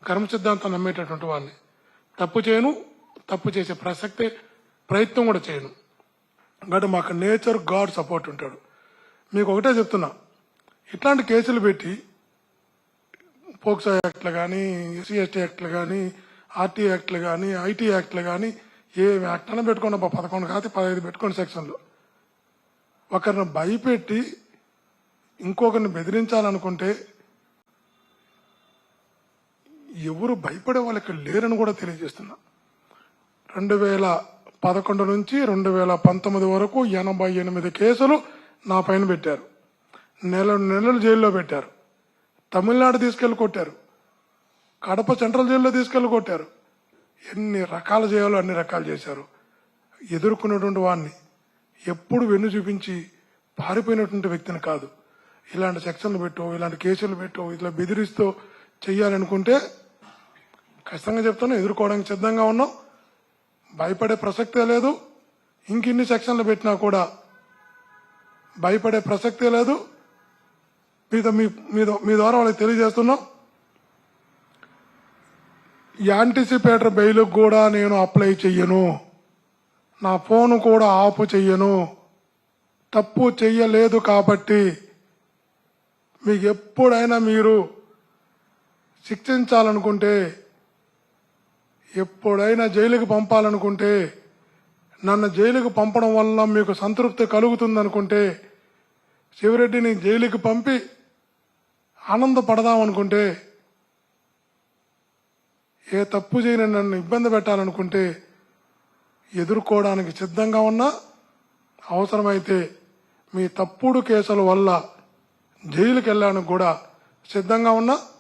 కర్మ సిద్ధాంతం నమ్మేటటువంటి వాడిని. తప్పు చేయను, తప్పు చేసే ప్రయత్నం కూడా చేయను. కాబట్టి మాకు నేచర్ గాడ్ సపోర్ట్ ఉంటాడు. మీకు ఒకటే చెప్తున్నా, ఇట్లాంటి కేసులు పెట్టి పోక్సో యాక్ట్లు కానీ, ఎస్సీ ఎస్టీ యాక్ట్లు కానీ, ఆర్టీ యాక్ట్లు కానీ, ఐటీ యాక్ట్లు కానీ, ఏ యాక్ట్ అయినా పెట్టుకోండి, 11 కాదు 15 పెట్టుకోండి సెక్షన్లు. ఒకరిని భయపెట్టి ఇంకొకరిని బెదిరించాలనుకుంటే ఎవరు భయపడే వాళ్ళు ఇక్కడ లేరని కూడా తెలియజేస్తున్నా. 2011 నుంచి 2019 వరకు 88 కేసులు నా పైన పెట్టారు. నెలలు జైల్లో పెట్టారు. తమిళనాడు తీసుకెళ్లి కొట్టారు. కడప సెంట్రల్ జైల్లో తీసుకెళ్లి కొట్టారు. ఎన్ని రకాలు చేయాలో అన్ని రకాలు చేశారు. ఎదుర్కొన్నటువంటి వాడిని ఎప్పుడు వెన్ను చూపించి పారిపోయినటువంటి వ్యక్తిని కాదు. ఇలాంటి సెక్షన్లు పెట్టో, ఇలాంటి కేసులు పెట్టో, ఇట్లా బెదిరిస్తూ చెయ్యాలనుకుంటే ఖచ్చితంగా చెప్తాను, ఎదుర్కోవడానికి సిద్ధంగా ఉన్నాం. భయపడే ప్రసక్తే లేదు. ఇంకిన్ని సెక్షన్లు పెట్టినా కూడా భయపడే ప్రసక్తే లేదు. మీ ద్వారా వాళ్ళకి తెలియజేస్తున్నాం, యాంటిసిపేటర్ బెయిల్ కూడా నేను అప్లై చెయ్యను. నా ఫోన్ కూడా ఆఫ్ చెయ్యను. తప్పు చెయ్యలేదు కాబట్టి మీకు ఎప్పుడైనా మీరు శిక్షించాలనుకుంటే, ఎప్పుడైనా జైలుకి పంపాలనుకుంటే, నన్ను జైలుకి పంపడం వల్ల మీకు సంతృప్తి కలుగుతుందనుకుంటే, శివరెడ్డిని జైలుకి పంపి ఆనందపడదామనుకుంటే, ఏ తప్పు చేయని నన్ను ఇబ్బంది పెట్టాలనుకుంటే ఎదుర్కోవడానికి సిద్ధంగా ఉన్నా. అవసరమైతే మీ తప్పుడు కేసుల వల్ల జైలుకి వెళ్ళడానికి కూడా సిద్ధంగా ఉన్నా.